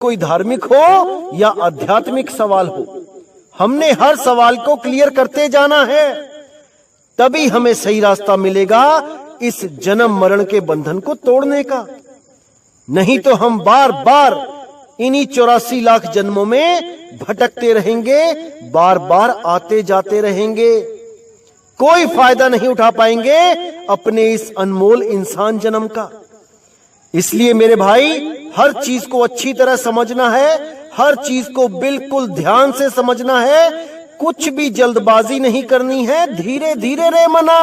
कोई धार्मिक हो या आध्यात्मिक सवाल हो, हमने हर सवाल को क्लियर करते जाना है, तभी हमें सही रास्ता मिलेगा इस जन्म मरण के बंधन को तोड़ने का। नहीं तो हम बार बार इन्हीं 84 लाख जन्मों में भटकते रहेंगे, बार बार आते जाते रहेंगे, कोई फायदा नहीं उठा पाएंगे अपने इस अनमोल इंसान जन्म का। इसलिए मेरे भाई, हर चीज को अच्छी तरह समझना है, हर चीज को बिल्कुल ध्यान से समझना है, कुछ भी जल्दबाजी नहीं करनी है। धीरे धीरे रे मना,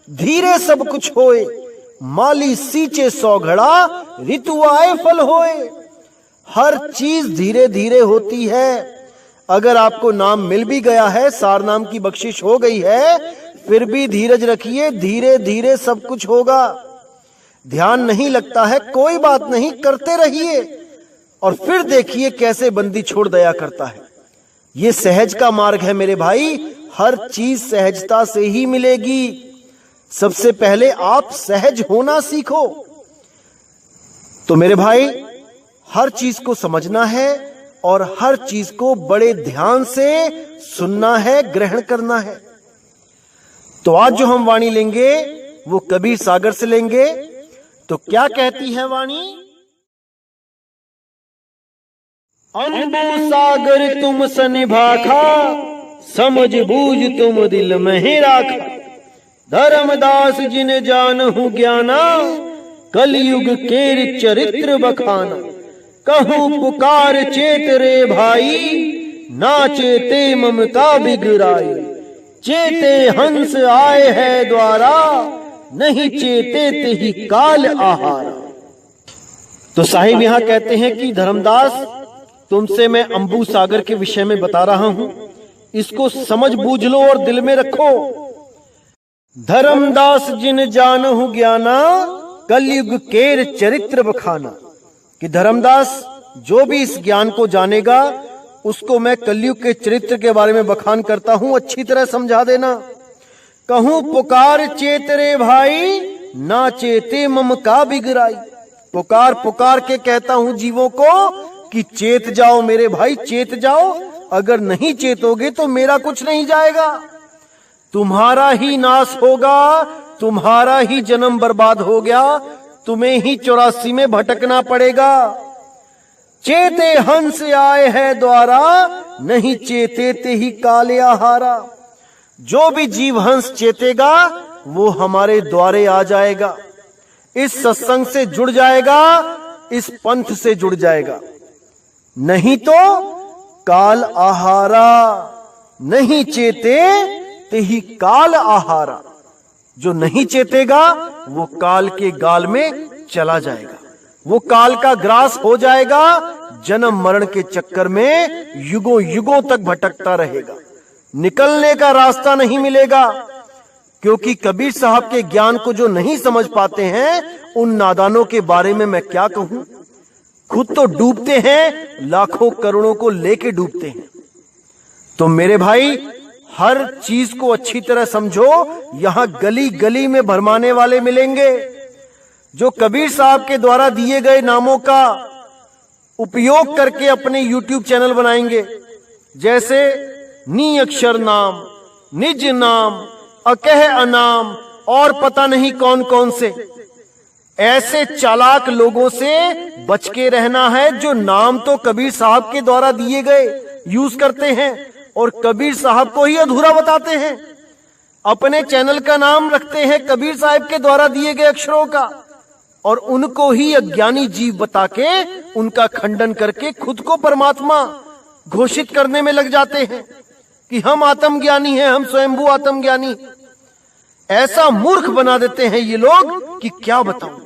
धीरे सब कुछ होए, माली सींचे 100 घड़ा, ऋतु आए फल होए। हर चीज धीरे धीरे होती है। अगर आपको नाम मिल भी गया है, सार नाम की बख्शिश हो गई है, फिर भी धीरज रखिए, धीरे धीरे सब कुछ होगा। ध्यान नहीं लगता है, कोई बात नहीं, करते रहिए और फिर देखिए कैसे बंदी छोड़ दया करता है। ये सहज का मार्ग है मेरे भाई, हर चीज सहजता से ही मिलेगी। सबसे पहले आप सहज होना सीखो। तो मेरे भाई, हर चीज को समझना है और हर चीज को बड़े ध्यान से सुनना है, ग्रहण करना है। तो आज जो हम वाणी लेंगे वो कबीर सागर से लेंगे। तो क्या कहती है वाणी? अम्बु सागर तुम सन भाखा, समझ बूझ तुम दिल में राखा। धर्मदास जिन जानहु ज्ञाना, कलयुग केर चरित्र बखाना। कहूं पुकार चेत रे भाई, ना चेते ममता बिगड़ाई। चेते हंस आए है द्वारा, नहीं चेते तेहि काल आहारा। तो साहिब यहां कहते हैं कि धर्मदास, तुमसे मैं अम्बु सागर के विषय में बता रहा हूं, इसको समझ बूझ लो और दिल में रखो। धर्मदास जिन जानहु ज्ञाना, कलयुग केर चरित्र बखाना। कि धर्मदास, जो भी इस ज्ञान को जानेगा उसको मैं कलयुग के चरित्र के बारे में बखान करता हूं, अच्छी तरह समझा देना। कहूं पुकार चेत रे भाई, ना चेते मम का बिगड़ाई। पुकार पुकार के कहता हूं जीवों को कि चेत जाओ मेरे भाई, चेत जाओ। अगर नहीं चेतोगे तो मेरा कुछ नहीं जाएगा, तुम्हारा ही नाश होगा, तुम्हारा ही जन्म बर्बाद हो गया, तुम्हें ही 84 में भटकना पड़ेगा। चेते हंस आए है द्वारा, नहीं चेते ते ही काले आहारा। जो भी जीव हंस चेतेगा वो हमारे द्वारे आ जाएगा, इस सत्संग से जुड़ जाएगा, इस पंथ से जुड़ जाएगा। नहीं तो काल आहारा, नहीं चेते ते ही काल आहारा। जो नहीं चेतेगा वो काल के गाल में चला जाएगा, वो काल का ग्रास हो जाएगा, जन्म मरण के चक्कर में युगों युगों तक भटकता रहेगा, निकलने का रास्ता नहीं मिलेगा। क्योंकि कबीर साहब के ज्ञान को जो नहीं समझ पाते हैं, उन नादानों के बारे में मैं क्या कहूं। खुद तो डूबते हैं, लाखों करोड़ों को लेके डूबते हैं। तो मेरे भाई, हर चीज को अच्छी तरह समझो। यहां गली गली में भरमाने वाले मिलेंगे जो कबीर साहब के द्वारा दिए गए नामों का उपयोग करके अपने YouTube चैनल बनाएंगे, जैसे नी अक्षर नाम, निज नाम, अकह अनाम और पता नहीं कौन कौन से। ऐसे चालाक लोगों से बच के रहना है जो नाम तो कबीर साहब के द्वारा दिए गए यूज करते हैं और कबीर साहब को ही अधूरा बताते हैं। अपने चैनल का नाम रखते हैं कबीर साहब के द्वारा दिए गए अक्षरों का और उनको ही अज्ञानी जीव बता के उनका खंडन करके खुद को परमात्मा घोषित करने में लग जाते हैं कि हम आत्मज्ञानी हैं, हम स्वयंभू आत्मज्ञानी। ऐसा मूर्ख बना देते हैं ये लोग कि क्या बताऊं।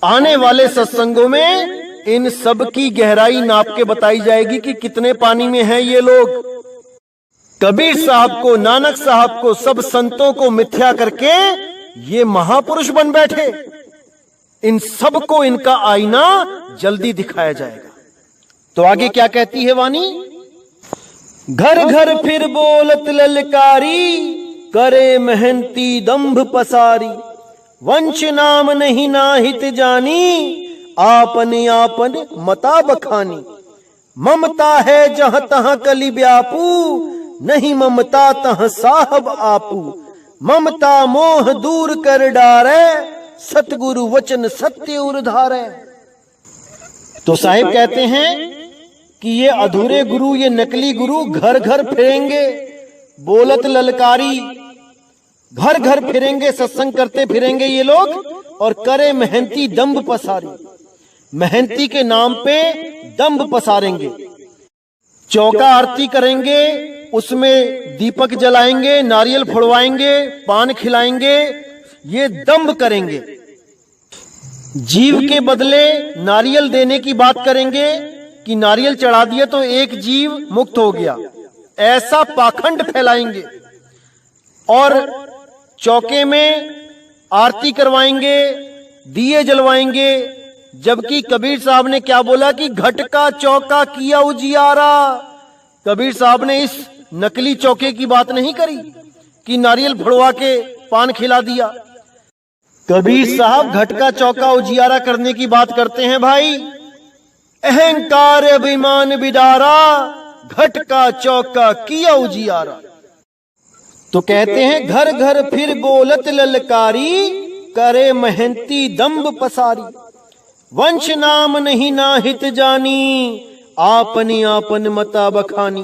आने वाले सत्संगों में इन सब की गहराई नाप के बताई जाएगी कि कितने पानी में हैं ये लोग। कबीर साहब को, नानक साहब को, सब संतों को मिथ्या करके ये महापुरुष बन बैठे। इन सब को इनका आईना जल्दी दिखाया जाएगा। तो आगे क्या कहती है वाणी? घर घर फिर बोलत ललकारी, करे मेहनती दंभ पसारी। वंश नाम नहीं नाहित जानी, आपन आपन मता बखानी। ममता है जहां तहां कली व्यापू, नहीं ममता तहां साहब आपू। ममता मोह दूर कर डारे, सतगुरु वचन सत्य उधारे। तो साहिब कहते हैं कि ये अधूरे गुरु, ये नकली गुरु घर घर फिरेंगे, बोलत ललकारी, घर घर फिरेंगे, सत्संग करते फिरेंगे ये लोग, और करे मेहनती दंभ पसारी। मेहनती के नाम पे दंभ पसारेंगे। चौका आरती करेंगे, उसमें दीपक जलाएंगे, नारियल फोड़वाएंगे, पान खिलाएंगे, ये दंभ करेंगे। जीव के बदले नारियल देने की बात करेंगे कि नारियल चढ़ा दिया तो एक जीव मुक्त हो गया, ऐसा पाखंड फैलाएंगे। और चौके में आरती करवाएंगे, दिए जलवाएंगे, जबकि कबीर साहब ने क्या बोला कि घट का चौका किया उजियारा। कबीर साहब ने इस नकली चौके की बात नहीं करी कि नारियल फोड़वा के पान खिला दिया। कबीर साहब घट का चौका उजियारा करने की बात करते हैं भाई। अहंकार अभिमान बिदारा, घट का चौका किया उजियारा। तो कहते हैं घर घर फिर बोलत ललकारी, करे मेहनती दंभ पसारी। वंश नाम नहीं नाहित जानी, आपनी आपन मता बखानी।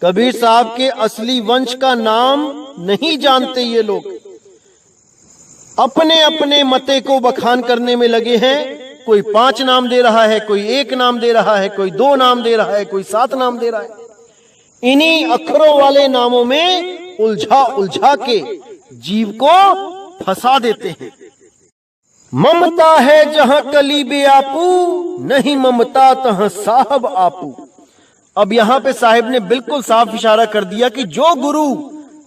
कबीर साहब के असली वंश का नाम नहीं जानते ये लोग, अपने अपने मते को बखान करने में लगे हैं। कोई 5 नाम दे रहा है, कोई 1 नाम दे रहा है, कोई 2 नाम दे रहा है, कोई 7 नाम दे रहा है। इन्हीं अक्षरों वाले नामों में उलझा उलझा के जीव को फंसा देते हैं। ममता है जहां कली बेआपू, नहीं ममता तहां साहब आपू। अब यहां पे साहिब ने बिल्कुल साफ इशारा कर दिया कि जो गुरु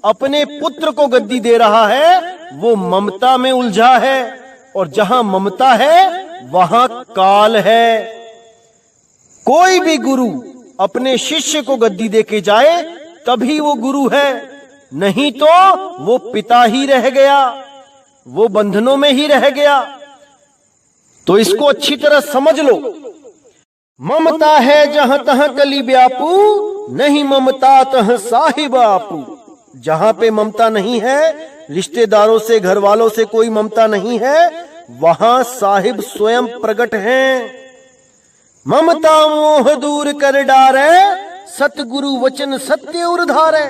अपने पुत्र को गद्दी दे रहा है वो ममता में उलझा है, और जहां ममता है वहां काल है। कोई भी गुरु अपने शिष्य को गद्दी दे के जाए तभी वो गुरु है, नहीं तो वो पिता ही रह गया, वो बंधनों में ही रह गया। तो इसको अच्छी तरह समझ लो। ममता है जहां तहां कली व्यापू, नहीं ममता तहां साहिब आपू। जहां पे ममता नहीं है, रिश्तेदारों से, घर वालों से कोई ममता नहीं है, वहां साहिब स्वयं प्रकट हैं। ममता मोह दूर कर डारे, सतगुरु वचन सत्य उधारे।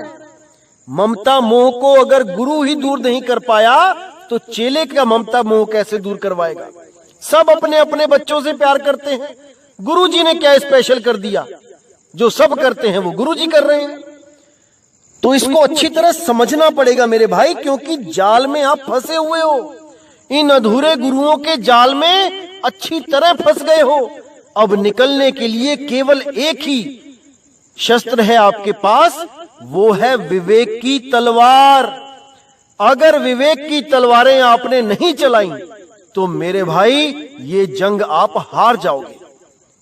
ममता मोह को अगर गुरु ही दूर नहीं कर पाया तो चेले का ममता मोह कैसे दूर करवाएगा। सब अपने अपने बच्चों से प्यार करते हैं, गुरुजी ने क्या स्पेशल कर दिया? जो सब करते हैं वो गुरुजी कर रहे हैं। तो इसको अच्छी तरह समझना पड़ेगा मेरे भाई, क्योंकि जाल में आप फंसे हुए हो। इन अधूरे गुरुओं के जाल में अच्छी तरह फंस गए हो। अब निकलने के लिए केवल एक ही शस्त्र है आपके पास, वो है विवेक की तलवार। अगर विवेक की तलवारें आपने नहीं चलाई तो मेरे भाई ये जंग आप हार जाओगे।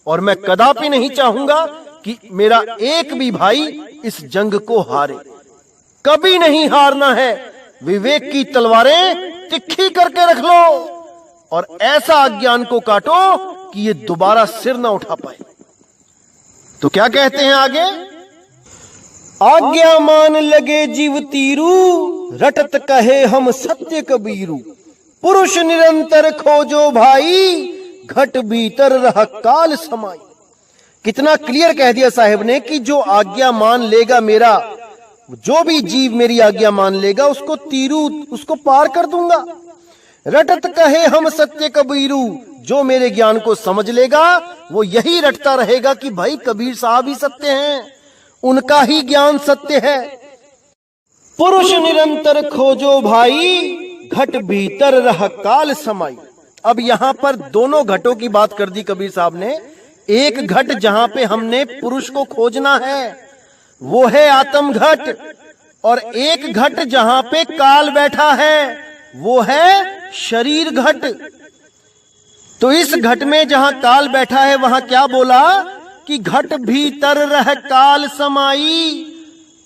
और मैं कदापि नहीं चाहूंगा कि मेरा एक भी भाई इस जंग को हारे। कभी नहीं हारना है। विवेक की तलवारें तिखी करके रख लो और ऐसा अज्ञान को काटो कि ये दोबारा सिर ना उठा पाए। तो क्या कहते हैं आगे? आज्ञा मान लगे जीव तीरू, रटत कहे हम सत्य कबीरू। पुरुष निरंतर खोजो भाई, घट भीतर रह काल समाई। कितना क्लियर कह दिया साहिब ने कि जो आज्ञा मान लेगा मेरा, जो भी जीव मेरी आज्ञा मान लेगा उसको तीरू, उसको पार कर दूंगा। रटत कहे हम सत्य कबीरू, जो मेरे ज्ञान को समझ लेगा वो यही रटता रहेगा कि भाई कबीर साहब ही सत्य हैं, उनका ही ज्ञान सत्य है। पुरुष निरंतर खोजो भाई, घट भीतर रह काल समाई। अब यहां पर दोनों घटों की बात कर दी कबीर साहब ने। एक घट जहां पे हमने पुरुष को खोजना है वो है आत्म घट, और एक घट जहां पे काल बैठा है वो है शरीर घट। तो इस घट में जहां काल बैठा है वहां क्या बोला कि घट भीतर रह काल समाई।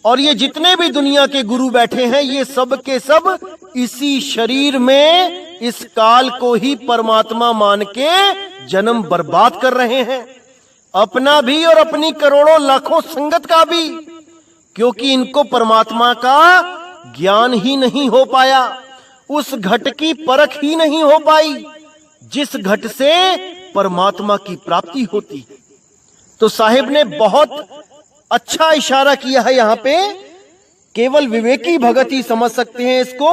और ये जितने भी दुनिया के गुरु बैठे हैं ये सब के सब इसी शरीर में इस काल को ही परमात्मा मान के जन्म बर्बाद कर रहे हैं, अपना भी और अपनी करोड़ों लाखों संगत का भी, क्योंकि इनको परमात्मा का ज्ञान ही नहीं हो पाया, उस घट की परख ही नहीं हो पाई जिस घट से परमात्मा की प्राप्ति होती है। तो साहिब ने बहुत अच्छा इशारा किया है यहाँ पे, केवल विवेकी भगत ही समझ सकते हैं इसको,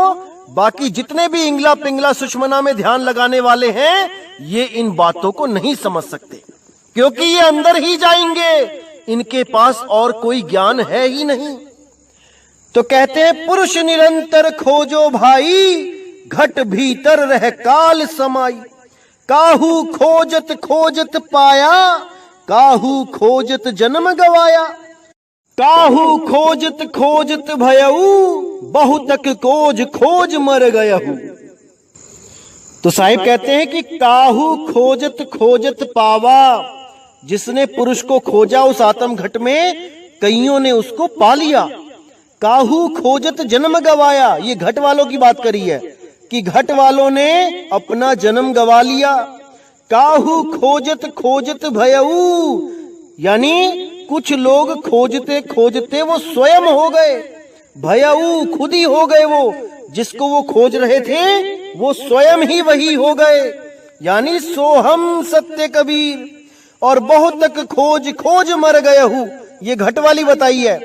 बाकी जितने भी इंगला पिंगला सुषमना में ध्यान लगाने वाले हैं ये इन बातों को नहीं समझ सकते, क्योंकि ये अंदर ही जाएंगे, इनके पास और कोई ज्ञान है ही नहीं। तो कहते हैं पुरुष निरंतर खोजो भाई, घट भीतर रह काल समाई, काहू खोजत खोजत पाया, काहू खोजत जन्म गवाया, काहू खोजत खोजत भयऊ, बहुतक खोज खोज मर गयहू। तो साहिब कहते हैं कि काहू खोजत खोजत पावा, जिसने पुरुष को खोजा उस आत्म घट में, कईयों ने उसको पा लिया। काहू खोजत जन्म गवाया, ये घट वालों की बात करी है कि घट वालों ने अपना जन्म गवा लिया। काहू खोजत खोजत भयऊ, यानी कुछ लोग खोजते खोजते वो स्वयं हो गए, भयऊ खुद ही हो गए, वो जिसको वो खोज रहे थे वो स्वयं ही वही हो गए, यानी सोहम सत्य कबीर। और बहुत तक खोज खोज मर गए हूं, ये घट वाली बताई है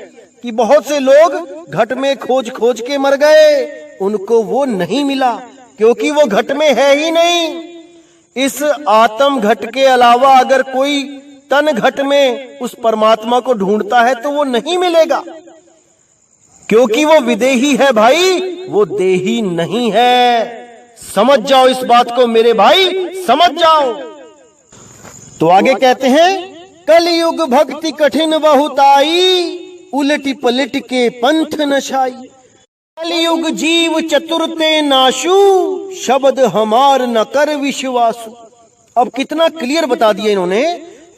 कि बहुत से लोग घट में खोज खोज के मर गए, उनको वो नहीं मिला क्योंकि वो घट में है ही नहीं। इस आत्म घट के अलावा अगर कोई तन घट में उस परमात्मा को ढूंढता है तो वो नहीं मिलेगा, क्योंकि वो विदेही है भाई, वो देही नहीं है। समझ जाओ इस बात को मेरे भाई, समझ जाओ। तो आगे कहते हैं कलयुग भक्ति कठिन बहुताई, उलटी पलट के पंथ नशाई, कलयुग जीव चतुरते नाशु, शब्द हमार न कर विश्वासु। अब कितना क्लियर बता दिया इन्होंने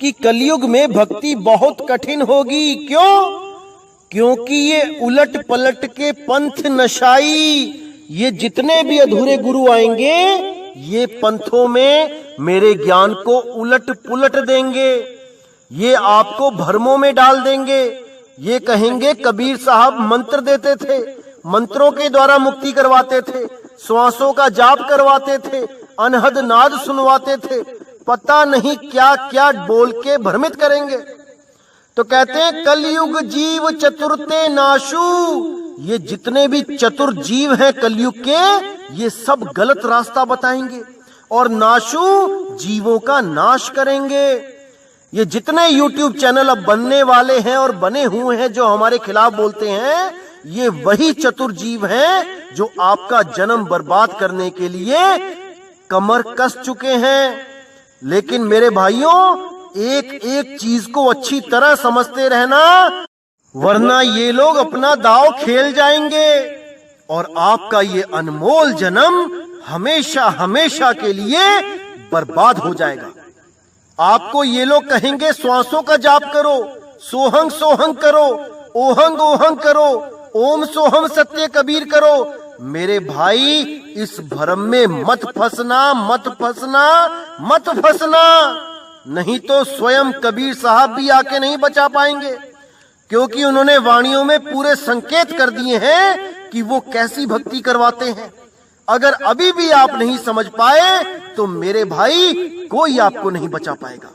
कि कलयुग में भक्ति बहुत कठिन होगी। क्यों? क्योंकि ये उलट पलट के पंथ नशाई, ये जितने भी अधूरे गुरु आएंगे ये पंथों में मेरे ज्ञान को उलट पुलट देंगे, ये आपको भ्रमों में डाल देंगे। ये कहेंगे कबीर साहब मंत्र देते थे, मंत्रों के द्वारा मुक्ति करवाते थे, श्वासों का जाप करवाते थे, अनहद नाद सुनवाते थे, पता नहीं क्या क्या बोल के भ्रमित करेंगे। तो कहते हैं कलयुग जीव चतुरते नाशु, ये जितने भी चतुर जीव हैं कलयुग के, ये सब गलत रास्ता बताएंगे और नाशु जीवों का नाश करेंगे। ये जितने YouTube चैनल अब बनने वाले हैं और बने हुए हैं जो हमारे खिलाफ बोलते हैं, ये वही चतुर जीव हैं जो आपका जन्म बर्बाद करने के लिए कमर कस चुके हैं। लेकिन मेरे भाइयों, एक एक चीज को अच्छी तरह समझते रहना, वरना ये लोग अपना दांव खेल जाएंगे और आपका ये अनमोल जन्म हमेशा हमेशा के लिए बर्बाद हो जाएगा। आपको ये लोग कहेंगे श्वासों का जाप करो, सोहंग सोहंग करो, ओहंग ओहंग करो, ओम सोहम सत्य कबीर करो। मेरे भाई, इस भ्रम में मत फंसना, मत फंसना, मत फंसना, नहीं तो स्वयं कबीर साहब भी आके नहीं बचा पाएंगे, क्योंकि उन्होंने वाणियों में पूरे संकेत कर दिए हैं कि वो कैसी भक्ति करवाते हैं। अगर अभी भी आप नहीं समझ पाए तो मेरे भाई कोई आपको नहीं बचा पाएगा,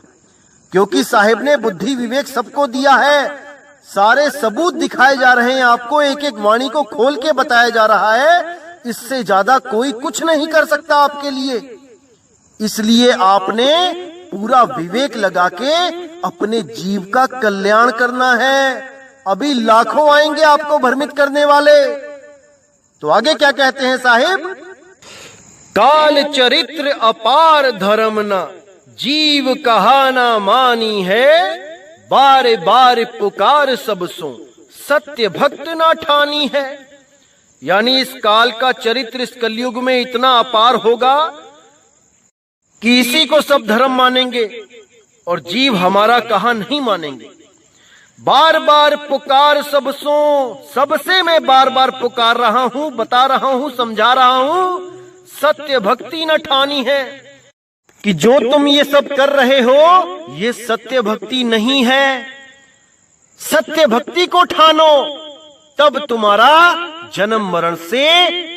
क्योंकि साहिब ने बुद्धि विवेक सबको दिया है, सारे सबूत दिखाए जा रहे हैं आपको, एक एक वाणी को खोल के बताया जा रहा है। इससे ज्यादा कोई कुछ नहीं कर सकता आपके लिए। इसलिए आपने पूरा विवेक लगा के अपने जीव का कल्याण करना है। अभी लाखों आएंगे आपको भ्रमित करने वाले। तो आगे क्या कहते हैं साहिब? काल चरित्र अपार धर्म न, जीव कहा ना मानी है, बार बार पुकार सब सो, सत्य भक्त ना ठानी है। यानी इस काल का चरित्र इस कलयुग में इतना अपार होगा कि इसी को सब धर्म मानेंगे और जीव हमारा कहा नहीं मानेंगे। बार बार पुकार सब सो, सबसे मैं बार बार पुकार रहा हूं, बता रहा हूं, समझा रहा हूं, सत्य भक्ति न ठानी है। कि जो तुम ये सब कर रहे हो ये सत्य भक्ति नहीं है। सत्य भक्ति को ठानो, तब तुम्हारा जन्म मरण से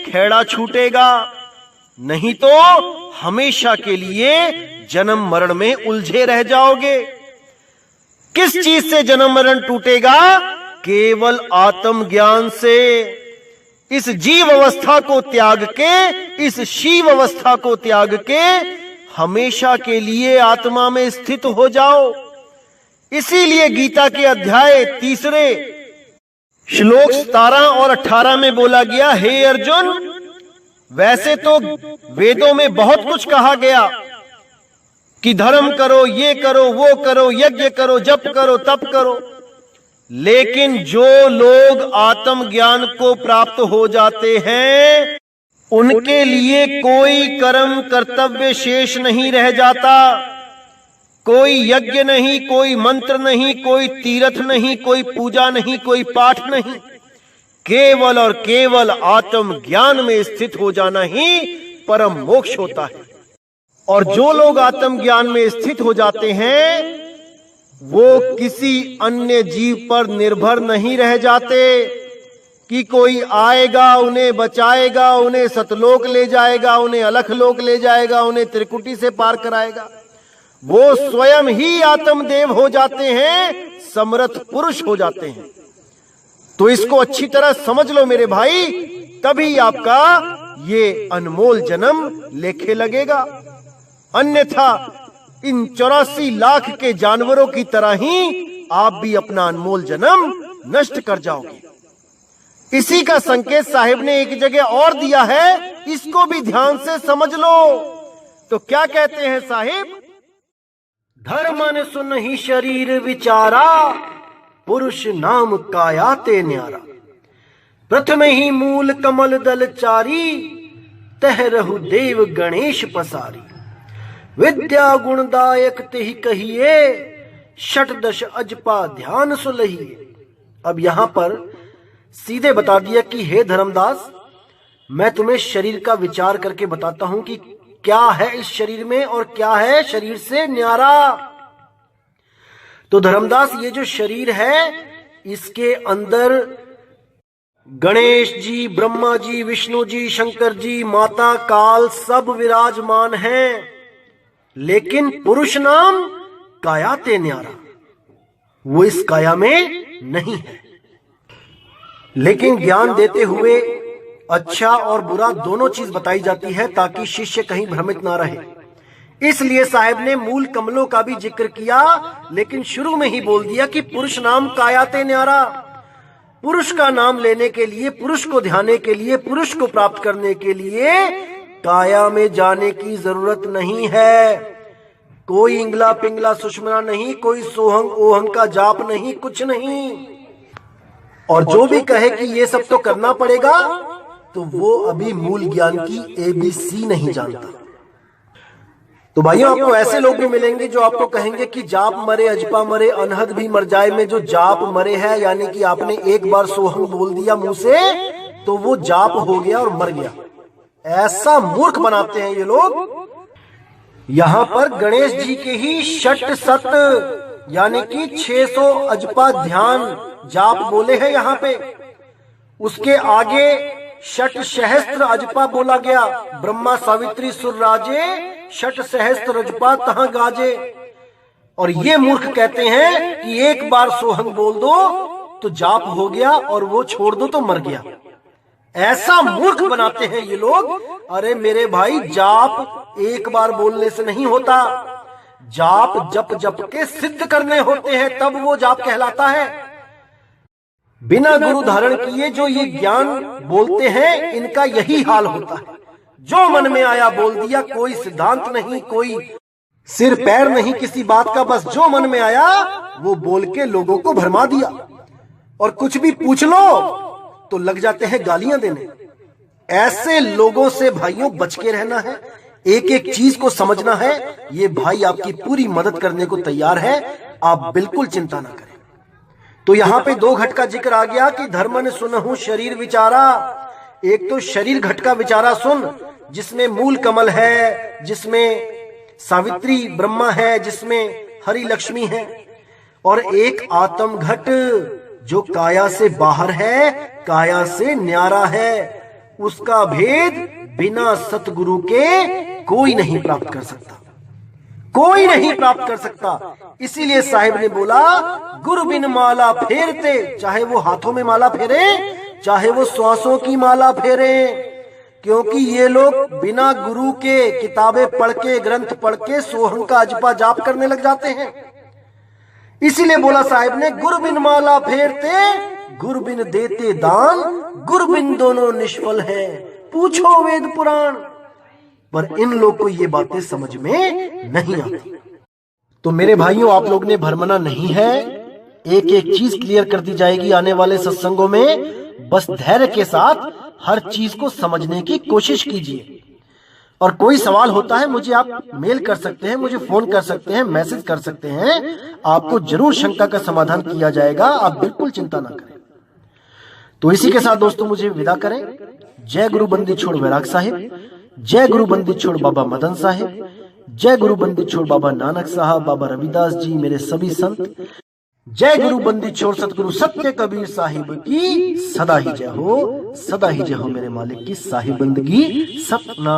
खेड़ा छूटेगा, नहीं तो हमेशा के लिए जन्म मरण में उलझे रह जाओगे। किस चीज से जन्म मरण टूटेगा? केवल आत्म ज्ञान से। इस जीव अवस्था को त्याग के, इस शिव अवस्था को त्याग के हमेशा के लिए आत्मा में स्थित हो जाओ। इसीलिए गीता के अध्याय 3 श्लोक 17 और 18 में बोला गया, हे अर्जुन, वैसे तो वेदों में बहुत कुछ कहा गया कि धर्म करो, ये करो, वो करो, यज्ञ करो, जप करो, तप करो, लेकिन जो लोग आत्म ज्ञान को प्राप्त हो जाते हैं उनके लिए कोई कर्म कर्तव्य शेष नहीं रह जाता। कोई यज्ञ नहीं, कोई मंत्र नहीं, कोई तीर्थ नहीं, कोई पूजा नहीं, कोई पाठ नहीं, केवल और केवल आत्म ज्ञान में स्थित हो जाना ही परम मोक्ष होता है। और जो लोग आत्म ज्ञान में स्थित हो जाते हैं वो किसी अन्य जीव पर निर्भर नहीं रह जाते कि कोई आएगा उन्हें बचाएगा, उन्हें सतलोक ले जाएगा, उन्हें अलख लोक ले जाएगा, उन्हें त्रिकुटी से पार कराएगा। वो स्वयं ही आत्मदेव हो जाते हैं, समर्थ पुरुष हो जाते हैं। तो इसको अच्छी तरह समझ लो मेरे भाई, तभी आपका ये अनमोल जन्म लेखे लगेगा। अन्यथा इन 84 लाख के जानवरों की तरह ही आप भी अपना अनमोल जन्म नष्ट कर जाओगे। इसी का संकेत साहिब ने एक जगह और दिया है, इसको भी ध्यान से समझ लो। तो क्या कहते हैं साहिब? धर्मन सुन ही शरीर विचारा, पुरुष नाम काया ते न्यारा। प्रथम ही मूल कमल दल चारी, तह रहु देव गणेश पसारी। विद्या गुणदायक तेहि कहिए, षटदश अजपा ध्यान सुलहिए। अब यहां पर सीधे बता दिया कि हे धर्मदास, मैं तुम्हें शरीर का विचार करके बताता हूं कि क्या है इस शरीर में और क्या है शरीर से न्यारा। तो धर्मदास, ये जो शरीर है इसके अंदर गणेश जी, ब्रह्मा जी, विष्णु जी, शंकर जी, माता काल सब विराजमान हैं, लेकिन पुरुष नाम काया ते न्यारा वो इस काया में नहीं है। लेकिन ज्ञान देते हुए अच्छा और बुरा दोनों चीज बताई जाती है ताकि शिष्य कहीं भ्रमित ना रहे। इसलिए साहब ने मूल कमलों का भी जिक्र किया, लेकिन शुरू में ही बोल दिया कि पुरुष नाम काया ते न्यारा। पुरुष का नाम लेने के लिए, पुरुष को ध्याने के लिए, पुरुष को प्राप्त करने के लिए काया में जाने की जरूरत नहीं है। कोई इंगला पिंगला सुषमना नहीं, कोई सोहंग ओहंग का जाप नहीं, कुछ नहीं। और जो भी कहे कि ये सब तो करना पड़ेगा, तो वो अभी मूल ज्ञान की ABC नहीं जानता। तो भाइयों, आपको ऐसे लोग भी मिलेंगे जो आपको कहेंगे कि जाप मरे अजपा मरे अनहद भी मर जाए में जो जाप मरे है, यानी कि आपने एक बार सोहम बोल दिया मुंह से तो वो जाप हो गया और मर गया। ऐसा मूर्ख बनाते हैं ये लोग। यहां पर गणेश जी के ही षट सत यानी कि 600 अजपा ध्यान जाप बोले हैं यहां पे। उसके आगे षट सहस्त्र अजपा बोला गया, ब्रह्मा सावित्री सुर राजे षट सहस्त्र अजपा तहां गाजे। और ये मूर्ख कहते हैं कि एक बार सोहंग बोल दो तो जाप हो गया और वो छोड़ दो तो मर गया। ऐसा मूर्ख बनाते हैं ये लोग। अरे मेरे भाई, जाप एक बार बोलने से नहीं होता, जाप जप जप के सिद्ध करने होते हैं, तब वो जाप कहलाता है। बिना गुरु धारण किए जो ये ज्ञान बोलते हैं, इनका यही हाल होता है। जो मन में आया बोल दिया, कोई सिद्धांत नहीं, कोई सिर पैर नहीं किसी बात का, बस जो मन में आया वो बोल के लोगों को भरमा दिया। और कुछ भी पूछ लो तो लग जाते हैं गालियां देने। ऐसे लोगों से भाइयों बच के रहना है, एक एक चीज को समझना है। ये भाई आपकी पूरी मदद करने को तैयार है, आप बिल्कुल चिंता ना करें। तो यहाँ पे 2 घट का जिक्र आ गया कि धर्म ने सुनहु शरीर विचारा। एक तो शरीर घट का विचारा सुन, जिसमें मूल कमल है, जिसमें सावित्री ब्रह्मा है, जिसमें हरि लक्ष्मी है, और एक आत्म घट जो काया से बाहर है, काया से न्यारा है। उसका भेद बिना सतगुरु के कोई नहीं प्राप्त कर सकता, कोई नहीं प्राप्त कर सकता। इसीलिए साहिब ने बोला, गुरु बिन माला फेरते, चाहे वो हाथों में माला फेरे, चाहे वो श्वासों की माला फेरे, क्योंकि ये लोग बिना गुरु के किताबें पढ़ के, ग्रंथ पढ़ के सोहम का अजपा जाप करने लग जाते हैं। इसीलिए बोला साहिब ने, गुरु बिन माला फेरते, गुरु बिन देते दान, गुरु बिन दोनों निष्फल है, पूछो वेद पुराण। पर इन लोग को ये बातें समझ में नहीं आती। तो मेरे भाइयों, आप लोग ने भरमना नहीं है, एक एक चीज क्लियर कर दी जाएगी आने वाले सत्संगों में। बस धैर्य के साथ हर चीज को समझने की कोशिश कीजिए। और कोई सवाल होता है, मुझे आप मेल कर सकते हैं, मुझे फोन कर सकते हैं, मैसेज कर सकते हैं, आपको जरूर शंका का समाधान किया जाएगा, आप बिल्कुल चिंता ना करें। तो इसी के साथ दोस्तों मुझे विदा करें। जय गुरु बंदी छोड़ वैराग साहिब, जय गुरु बंदी छोड़ बाबा मदन साहिब, जय गुरु बंदी छोड़ बाबा नानक साहब, बाबा रविदास जी, मेरे सभी संत। जय गुरु बंदी छोड़ सतगुरु सत्य कबीर साहिब की सदा ही जय हो, सदा ही जय हो मेरे मालिक की साहिब बंदगी सतना।